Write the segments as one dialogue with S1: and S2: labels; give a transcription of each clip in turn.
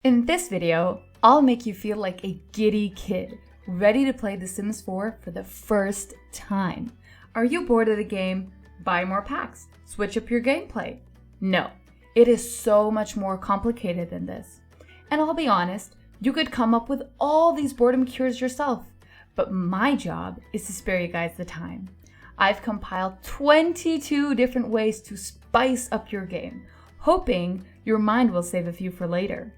S1: In this video, I'll make you feel like a giddy kid, ready to play The Sims 4 for the first time. Are you bored of the game? Buy more packs. Switch up your gameplay. No, it is so much more complicated than this. And I'll be honest, you could come up with all these boredom cures yourself, but my job is to spare you guys the time. I've compiled 22 different ways to spice up your game, hoping your mind will save a few for later.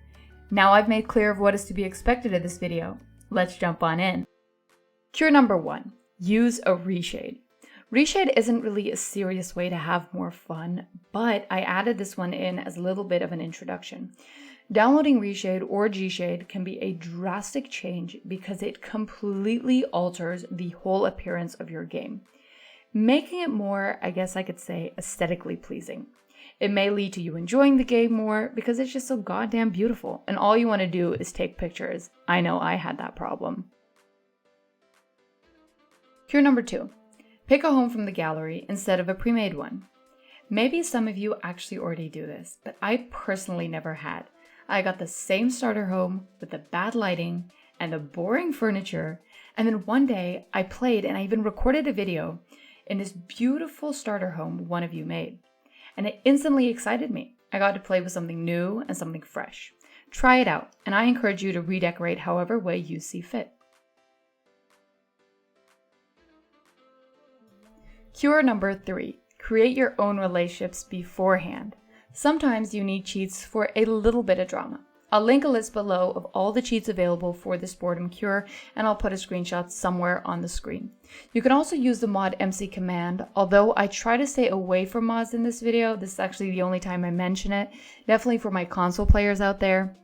S1: Now I've made clear of what is to be expected of this video. Let's jump on in. Cure number 1, use a reshade. Reshade isn't really a serious way to have more fun, but I added this one in as a little bit of an introduction. Downloading Reshade or Gshade can be a drastic change because it completely alters the whole appearance of your game, making it more, I guess I could say, aesthetically pleasing. It may lead to you enjoying the game more because it's just so goddamn beautiful and all you want to do is take pictures. I know I had that problem. Cure number 2. Pick a home from the gallery instead of a pre-made one. Maybe some of you actually already do this, but I personally never had. I got the same starter home with the bad lighting and the boring furniture, and then one day I played and I even recorded a video in this beautiful starter home one of you made. And it instantly excited me. I got to play with something new and something fresh. Try it out, and I encourage you to redecorate however way you see fit. Cure number 3, create your own relationships beforehand. Sometimes you need cheats for a little bit of drama. I'll link a list below of all the cheats available for this boredom cure, and I'll put a screenshot somewhere on the screen. You can also use the mod MC command, although I try to stay away from mods in this video. This is actually the only time I mention it, definitely for my console players out there.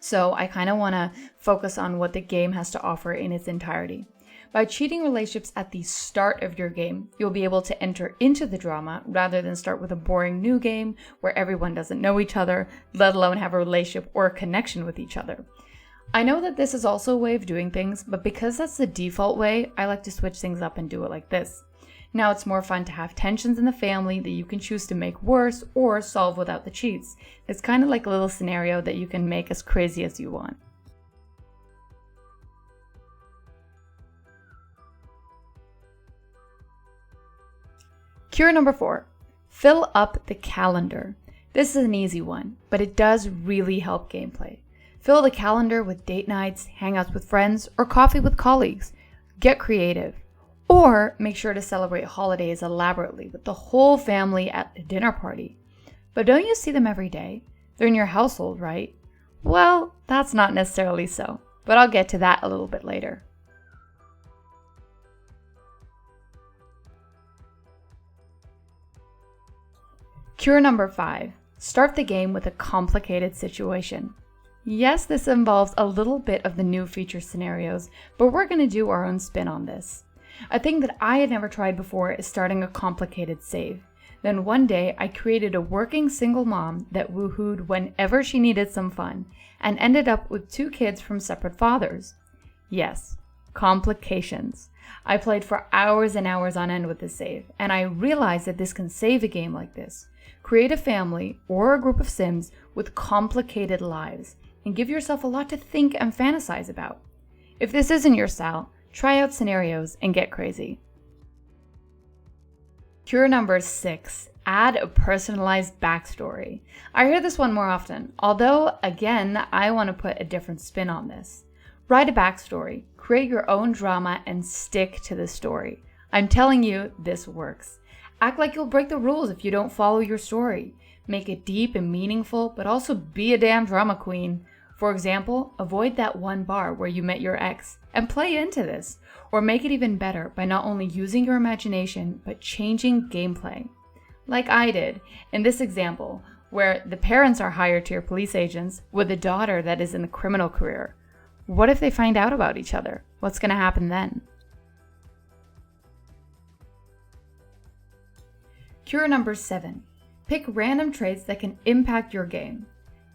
S1: So I kind of want to focus on what the game has to offer in its entirety. By cheating relationships at the start of your game, you'll be able to enter into the drama rather than start with a boring new game where everyone doesn't know each other, let alone have a relationship or a connection with each other. I know that this is also a way of doing things, but because that's the default way, I like to switch things up and do it like this. Now it's more fun to have tensions in the family that you can choose to make worse or solve without the cheats. It's kind of like a little scenario that you can make as crazy as you want. Cure number 4, fill up the calendar. This is an easy one, but it does really help gameplay. Fill the calendar with date nights, hangouts with friends, or coffee with colleagues. Get creative. Or make sure to celebrate holidays elaborately with the whole family at a dinner party. But don't you see them every day? They're in your household, right? Well, that's not necessarily so, but I'll get to that a little bit later. Cure number 5, start the game with a complicated situation. Yes, this involves a little bit of the new feature scenarios, but we're going to do our own spin on this. A thing that I had never tried before is starting a complicated save. Then one day I created a working single mom that woohooed whenever she needed some fun and ended up with 2 kids from separate fathers. Yes, complications. I played for hours and hours on end with this save, and I realized that this can save a game like this. Create a family or a group of Sims with complicated lives and give yourself a lot to think and fantasize about. If this isn't your style, try out scenarios and get crazy. Cure number 6, add a personalized backstory. I hear this one more often, although again, I want to put a different spin on this. Write a backstory, create your own drama, and stick to the story. I'm telling you, this works. Act like you'll break the rules if you don't follow your story. Make it deep and meaningful, but also be a damn drama queen. For example, avoid that one bar where you met your ex and play into this. Or make it even better by not only using your imagination, but changing gameplay. Like I did in this example, where the parents are higher tier police agents with a daughter that is in the criminal career. What if they find out about each other? What's going to happen then? Cure number 7, pick random traits that can impact your game.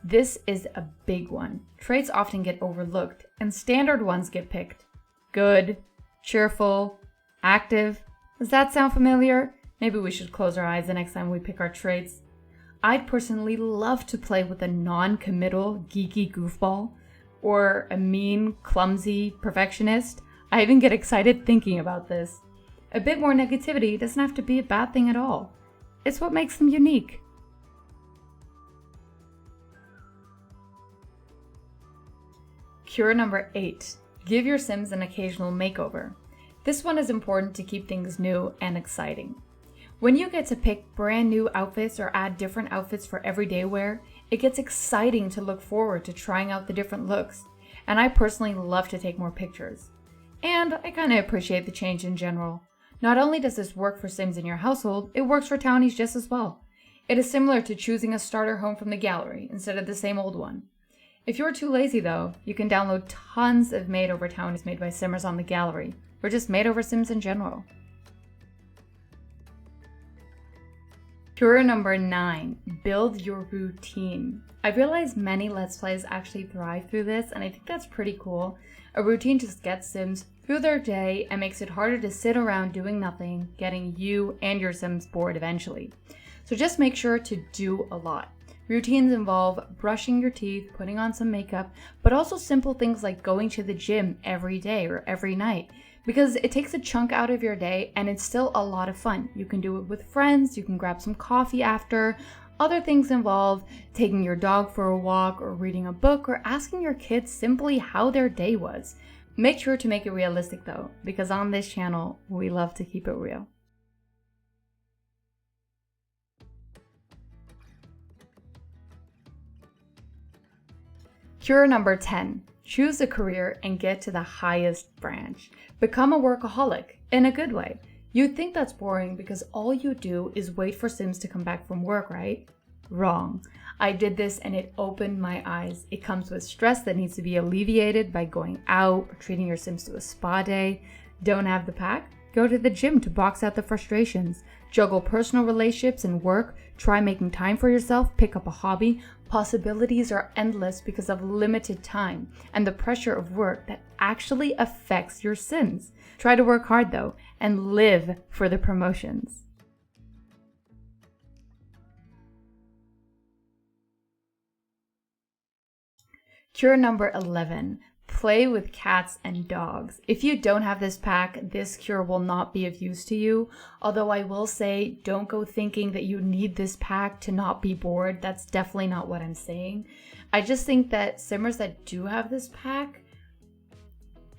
S1: This is a big one. Traits often get overlooked and standard ones get picked. Good, cheerful, active. Does that sound familiar? Maybe we should close our eyes the next time we pick our traits. I'd personally love to play with a non-committal, geeky goofball, or a mean, clumsy perfectionist. I even get excited thinking about this. A bit more negativity doesn't have to be a bad thing at all. It's what makes them unique. Cure number 8. Give your Sims an occasional makeover. This one is important to keep things new and exciting. When you get to pick brand new outfits or add different outfits for everyday wear, it gets exciting to look forward to trying out the different looks. And I personally love to take more pictures. And I kind of appreciate the change in general. Not only does this work for Sims in your household, it works for townies just as well. It is similar to choosing a starter home from the gallery instead of the same old one. If you're too lazy though, you can download tons of Makeover townies made by Simmers on the gallery, or just Makeover Sims in general. Cure number 9, build your routine. I realize many Let's Plays actually thrive through this, and I think that's pretty cool. A routine just gets Sims through their day and makes it harder to sit around doing nothing, getting you and your Sims bored eventually. So just make sure to do a lot. Routines involve brushing your teeth, putting on some makeup, but also simple things like going to the gym every day or every night, because it takes a chunk out of your day and it's still a lot of fun. You can do it with friends, you can grab some coffee after. Other things involve taking your dog for a walk or reading a book or asking your kids simply how their day was. Make sure to make it realistic though, because on this channel, we love to keep it real. Cure number 10. Choose a career and get to the highest branch. Become a workaholic, in a good way. You'd think that's boring because all you do is wait for Sims to come back from work, right? Wrong. I did this and it opened my eyes. It comes with stress that needs to be alleviated by going out or treating your Sims to a spa day. Don't have the pack? Go to the gym to box out the frustrations. Juggle personal relationships and work. Try making time for yourself. Pick up a hobby. Possibilities are endless because of limited time and the pressure of work that actually affects your Sims. Try to work hard though and live for the promotions. Cure number 11. Play with cats and dogs. If you don't have this pack, this cure will not be of use to you. Although I will say, don't go thinking that you need this pack to not be bored. That's definitely not what I'm saying. I just think that Simmers that do have this pack,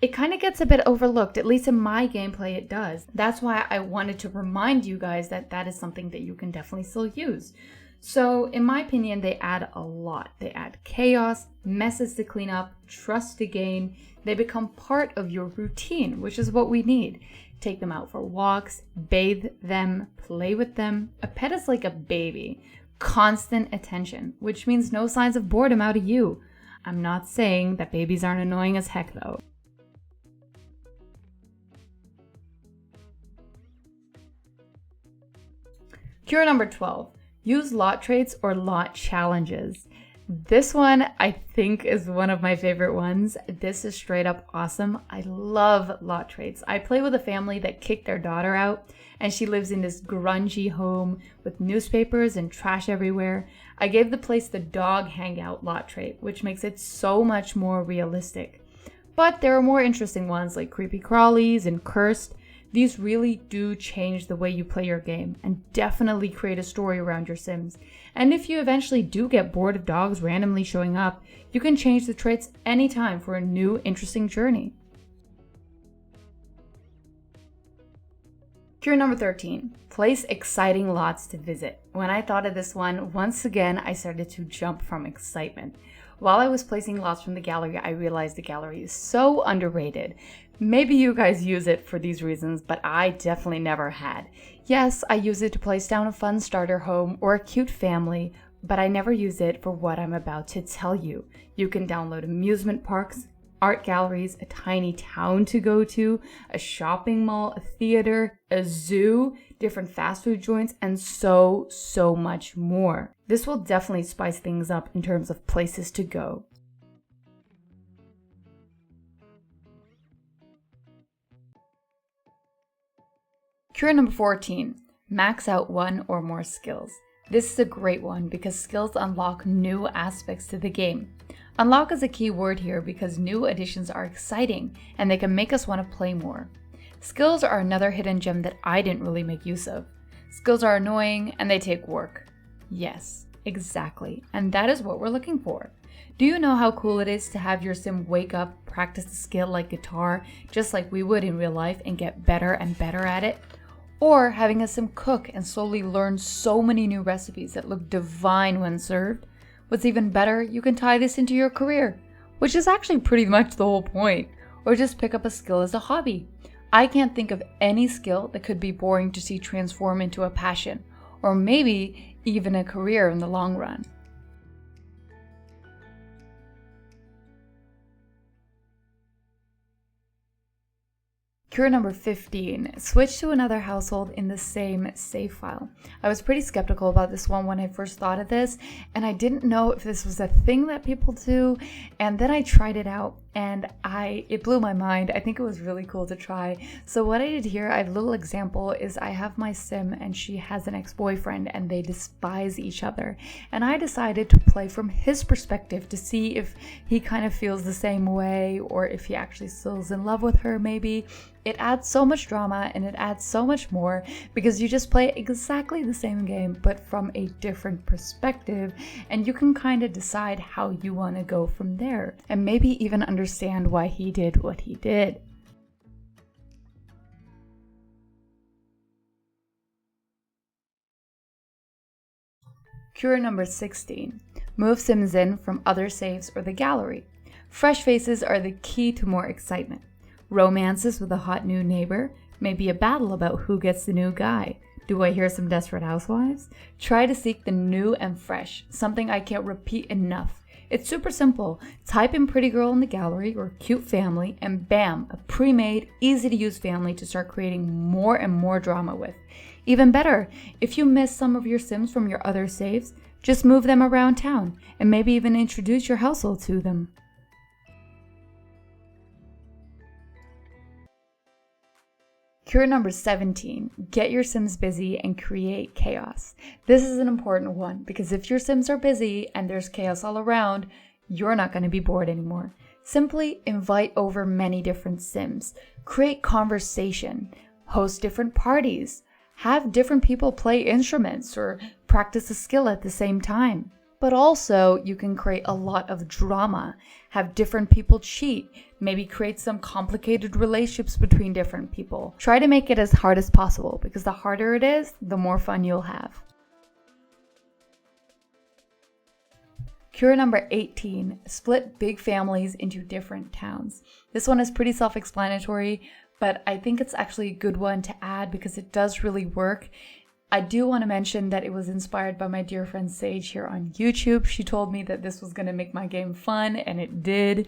S1: it kind of gets a bit overlooked. At least in my gameplay, it does. That's why I wanted to remind you guys that that is something that you can definitely still use. So in my opinion, they add a lot. They add chaos, messes to clean up, trust to gain. They become part of your routine, which is what we need. Take them out for walks, bathe them, play with them. A pet is like a baby. Constant attention, which means no signs of boredom out of you. I'm not saying that babies aren't annoying as heck though. Cure number 12. Use lot traits or lot challenges. This one I think is one of my favorite ones. This is straight up awesome. I love lot traits. I play with a family that kicked their daughter out and she lives in this grungy home with newspapers and trash everywhere. I gave the place the dog hangout lot trait, which makes it so much more realistic. But there are more interesting ones like creepy crawlies and cursed. These really do change the way you play your game and definitely create a story around your Sims. And if you eventually do get bored of dogs randomly showing up, you can change the traits anytime for a new, interesting journey. Cure number 13. Place exciting lots to visit. When I thought of this one, once again, I started to jump from excitement. While I was placing lots from the gallery, I realized the gallery is so underrated. Maybe you guys use it for these reasons, but I definitely never had. Yes, I use it to place down a fun starter home or a cute family, but I never use it for what I'm about to tell you. You can download amusement parks, art galleries, a tiny town to go to, a shopping mall, a theater, a zoo, different fast food joints, and so much more. This will definitely spice things up in terms of places to go. Cure number 14. Max out one or more skills. This is a great one because skills unlock new aspects to the game. Unlock is a key word here because new additions are exciting and they can make us want to play more. Skills are another hidden gem that I didn't really make use of. Skills are annoying and they take work. Yes, exactly. And that is what we're looking for. Do you know how cool it is to have your sim wake up, practice a skill like guitar, just like we would in real life, and get better and better at it? Or having a sim cook and slowly learn so many new recipes that look divine when served? What's even better, you can tie this into your career, which is actually pretty much the whole point. Or just pick up a skill as a hobby. I can't think of any skill that could be boring to see transform into a passion, or maybe even a career in the long run. Cure number 15, switch to another household in the same save file. I was pretty skeptical about this one when I first thought of this, and I didn't know if this was a thing that people do, and then I tried it out, and it blew my mind. I think it was really cool to try. So what I did here, I have a little example, is I have my sim and she has an ex-boyfriend and they despise each other. And I decided to play from his perspective to see if he kind of feels the same way or if he actually still is in love with her maybe. It adds so much drama and it adds so much more because you just play exactly the same game but from a different perspective, and you can kind of decide how you want to go from there and maybe even understand why he did what he did. Cure number 16. Move sims in from other saves or the gallery. Fresh faces are the key to more excitement. Romances with a hot new neighbor, maybe a battle about who gets the new guy. Do I hear some Desperate Housewives? Try to seek the new and fresh, something I can't repeat enough. It's super simple. Type in pretty girl in the gallery or cute family and bam, a pre-made, easy to use family to start creating more and more drama with. Even better, if you miss some of your sims from your other saves, just move them around town and maybe even introduce your household to them. Cure number 17, get your sims busy and create chaos. This is an important one because if your sims are busy and there's chaos all around, you're not going to be bored anymore. Simply invite over many different sims, create conversation, host different parties, have different people play instruments or practice a skill at the same time. But also, you can create a lot of drama, have different people cheat, maybe create some complicated relationships between different people. Try to make it as hard as possible because the harder it is, the more fun you'll have. Cure number 18, split big families into different towns. This one is pretty self-explanatory, but I think it's actually a good one to add because it does really work. I do want to mention that it was inspired by my dear friend Sage here on YouTube. She told me that this was going to make my game fun, and it did.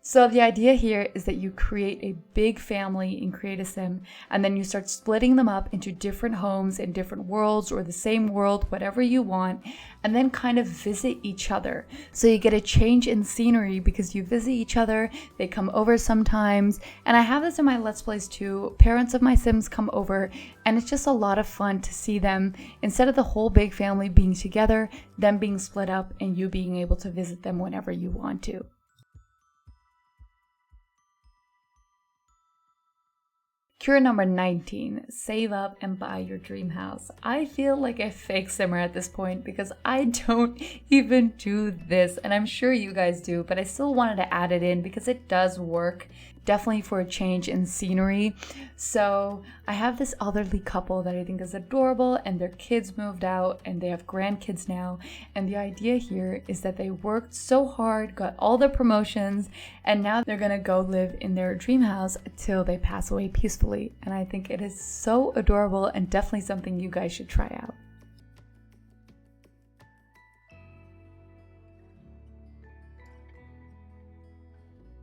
S1: So the idea here is that you create a big family in Create a Sim, and then you start splitting them up into different homes in different worlds or the same world, whatever you want, and then kind of visit each other. So you get a change in scenery because you visit each other, they come over sometimes, and I have this in my Let's Plays too. Parents of my Sims come over, and it's just a lot of fun to see them, instead of the whole big family being together, them being split up, and you being able to visit them whenever you want to. Cure number 19, save up and buy your dream house. I feel like a fake simmer at this point because I don't even do this, and I'm sure you guys do, but I still wanted to add it in because it does work, definitely for a change in scenery. So I have this elderly couple that I think is adorable, and their kids moved out and they have grandkids now, and the idea here is that they worked so hard, got all the promotions, and now they're gonna go live in their dream house till they pass away peacefully. And I think it is so adorable and definitely something you guys should try out.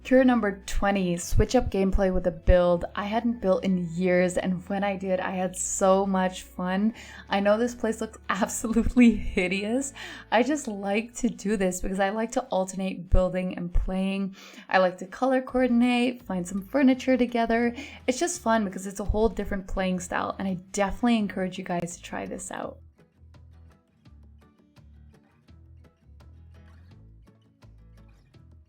S1: Cure number 20, switch up gameplay with a build I hadn't built in years, and when I did, I had so much fun. I know this place looks absolutely hideous. I just like to do this because I like to alternate building and playing. I like to color coordinate, find some furniture together. It's just fun because it's a whole different playing style, and I definitely encourage you guys to try this out.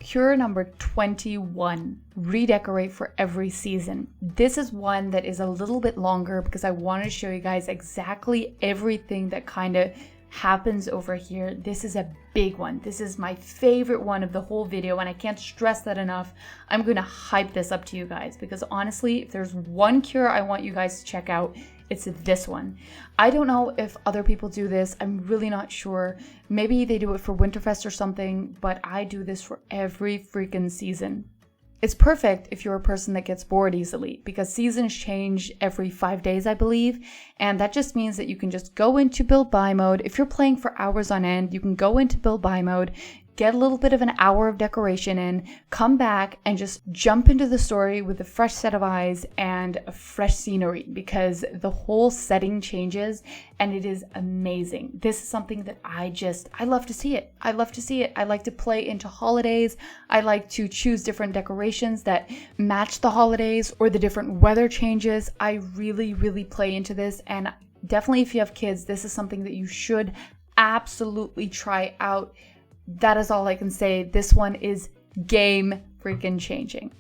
S1: Cure number 21, redecorate for every season. This is one that is a little bit longer because I wanted to show you guys exactly everything that kind of happens over here. This is a big one. This is my favorite one of the whole video, and I can't stress that enough. I'm going to hype this up to you guys because honestly, if there's one cure I want you guys to check out, it's this one. I don't know if other people do this. I'm really not sure. Maybe they do it for Winterfest or something, but I do this for every freaking season. It's perfect if you're a person that gets bored easily because seasons change every 5 days, I believe. And that just means that you can just go into build buy mode. If you're playing for hours on end, you can go into build buy mode, get a little bit of an hour of decoration in, come back and just jump into the story with a fresh set of eyes and a fresh scenery because the whole setting changes and it is amazing. This is something that I love to see it. I love to see it. I like to play into holidays. I like to choose different decorations that match the holidays or the different weather changes. I really, really play into this, and definitely if you have kids, this is something that you should absolutely try out. That is all I can say. This one is game freaking changing.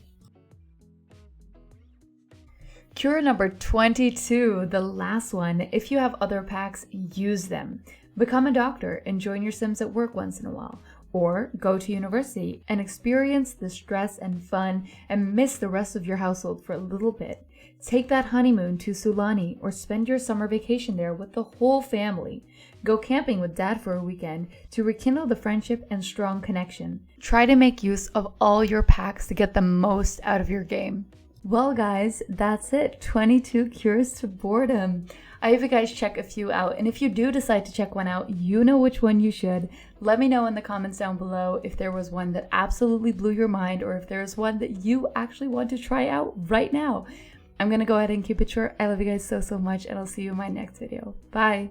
S1: Cure number 22, the last one. If you have other packs, use them. Become a doctor and join your Sims at work once in a while. Or go to university and experience the stress and fun and miss the rest of your household for a little bit. Take that honeymoon to Sulani or spend your summer vacation there with the whole family. Go camping with dad for a weekend to rekindle the friendship and strong connection. Try to make use of all your packs to get the most out of your game. Well guys, that's it. 22 cures to boredom. I hope you guys check a few out, and if you do decide to check one out, you know which one you should. Let me know in the comments down below if there was one that absolutely blew your mind or if there's one that you actually want to try out right now. I'm gonna go ahead and keep it short. I love you guys so much, and I'll see you in my next video. Bye!